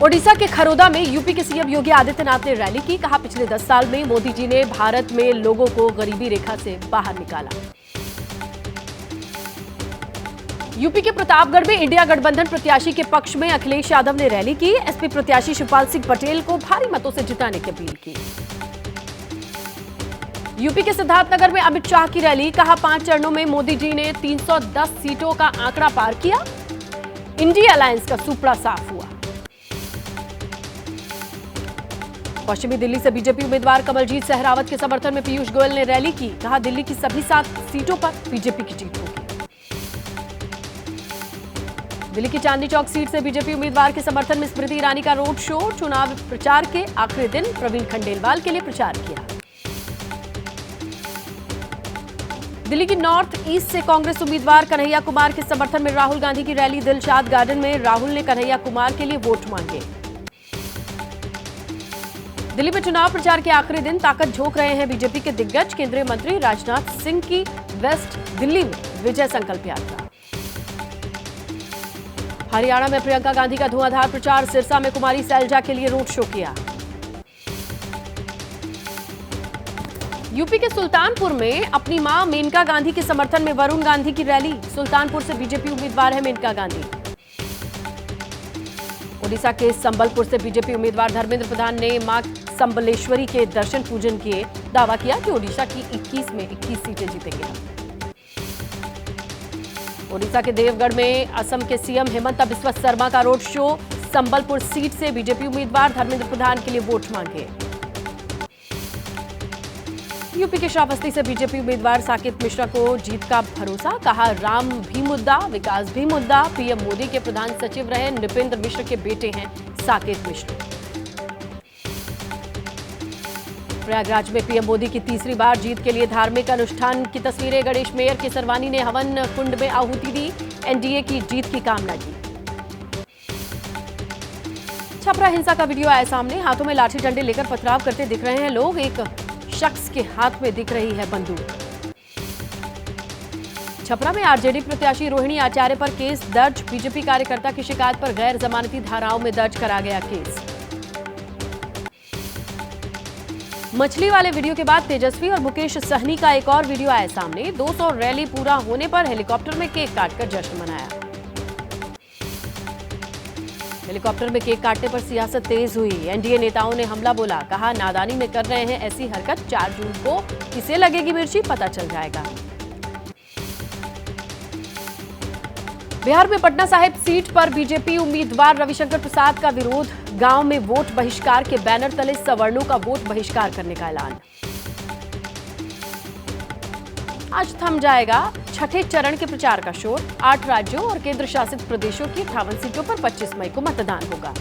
ओडिशा के खरोदा में यूपी के सीएम योगी आदित्यनाथ ने रैली की। कहा, पिछले 10 साल में मोदी जी ने भारत में लोगों को गरीबी रेखा से बाहर निकाला। यूपी के प्रतापगढ़ में इंडिया गठबंधन प्रत्याशी के पक्ष में अखिलेश यादव ने रैली की। एसपी प्रत्याशी शिवपाल सिंह पटेल को भारी मतों से जिताने की अपील की। यूपी के सिद्धार्थनगर में अमित शाह की रैली। कहा, 5 चरणों में मोदी जी ने 310 सीटों का आंकड़ा पार किया। इंडिया अलायंस का सुपड़ा साफ हुआ। पश्चिमी दिल्ली से बीजेपी उम्मीदवार कमलजीत सहरावत के समर्थन में पीयूष गोयल ने रैली की। कहा, दिल्ली की सभी 7 सीटों पर बीजेपी की जीत होगी। दिल्ली की चांदनी चौक सीट से बीजेपी उम्मीदवार के समर्थन में स्मृति ईरानी का रोड शो। चुनाव प्रचार के आखिरी दिन प्रवीण खंडेलवाल के लिए प्रचार किया। दिल्ली की नॉर्थ ईस्ट से कांग्रेस उम्मीदवार कन्हैया कुमार के समर्थन में राहुल गांधी की रैली। दिलशाद गार्डन में राहुल ने कन्हैया कुमार के लिए वोट मांगे। दिल्ली में चुनाव प्रचार के आखिरी दिन ताकत झोंक रहे हैं बीजेपी के दिग्गज। केंद्रीय मंत्री राजनाथ सिंह की वेस्ट दिल्ली में विजय संकल्प यात्रा। हरियाणा में प्रियंका गांधी का धुआंधार प्रचार। सिरसा में कुमारी सैलजा के लिए रोड शो किया। यूपी के सुल्तानपुर में अपनी मां मेनका गांधी के समर्थन में वरुण गांधी की रैली। सुल्तानपुर से बीजेपी उम्मीदवार है मेनका गांधी। ओडिशा के संबलपुर से बीजेपी उम्मीदवार धर्मेंद्र प्रधान ने मां संबलेश्वरी के दर्शन पूजन किए। दावा किया कि ओडिशा की 21 में 21 सीटें जीतेंगे। ओडिशा के देवगढ़ में असम के सीएम हेमंत बिस्वा शर्मा का रोड शो। संबलपुर सीट से बीजेपी उम्मीदवार धर्मेंद्र प्रधान के लिए वोट मांगे। यूपी के श्रावस्ती से बीजेपी उम्मीदवार साकेत मिश्रा को जीत का भरोसा। कहा, राम भी मुद्दा, विकास भी मुद्दा। पीएम मोदी के प्रधान सचिव रहे नृपेंद्र मिश्र के बेटे हैं साकेत मिश्रा। प्रयागराज में पीएम मोदी की तीसरी बार जीत के लिए धार्मिक अनुष्ठान की तस्वीरें। गणेश मेयर केसरवानी ने हवन कुंड में आहुति दी। एनडीए की जीत की कामना की। छपरा हिंसा का वीडियो आया सामने। हाथों में लाठी डंडे लेकर पथराव करते दिख रहे हैं लोग। एक शख्स के हाथ में दिख रही है बंदूक। छपरा में आरजेडी प्रत्याशी रोहिणी आचार्य पर केस दर्ज। बीजेपी कार्यकर्ता की शिकायत पर गैर जमानती धाराओं में दर्ज करा गया केस। मछली वाले वीडियो के बाद तेजस्वी और मुकेश सहनी का एक और वीडियो आया सामने। 200 रैली पूरा होने पर हेलीकॉप्टर में केक काटकर जश्न मनाया। हेलीकॉप्टर में केक काटने पर सियासत तेज हुई। एनडीए नेताओं ने हमला बोला। कहा, नादानी में कर रहे हैं ऐसी हरकत। 4 जून को किसे लगेगी मिर्ची पता चल जाएगा। बिहार में पटना साहिब सीट पर बीजेपी उम्मीदवार रविशंकर प्रसाद का विरोध। गांव में वोट बहिष्कार के बैनर तले सवर्णों का वोट बहिष्कार करने का ऐलान। आज थम जाएगा 6ठे चरण के प्रचार का शोर। 8 राज्यों और केंद्र शासित प्रदेशों की 58 सीटों पर 25 मई को मतदान होगा।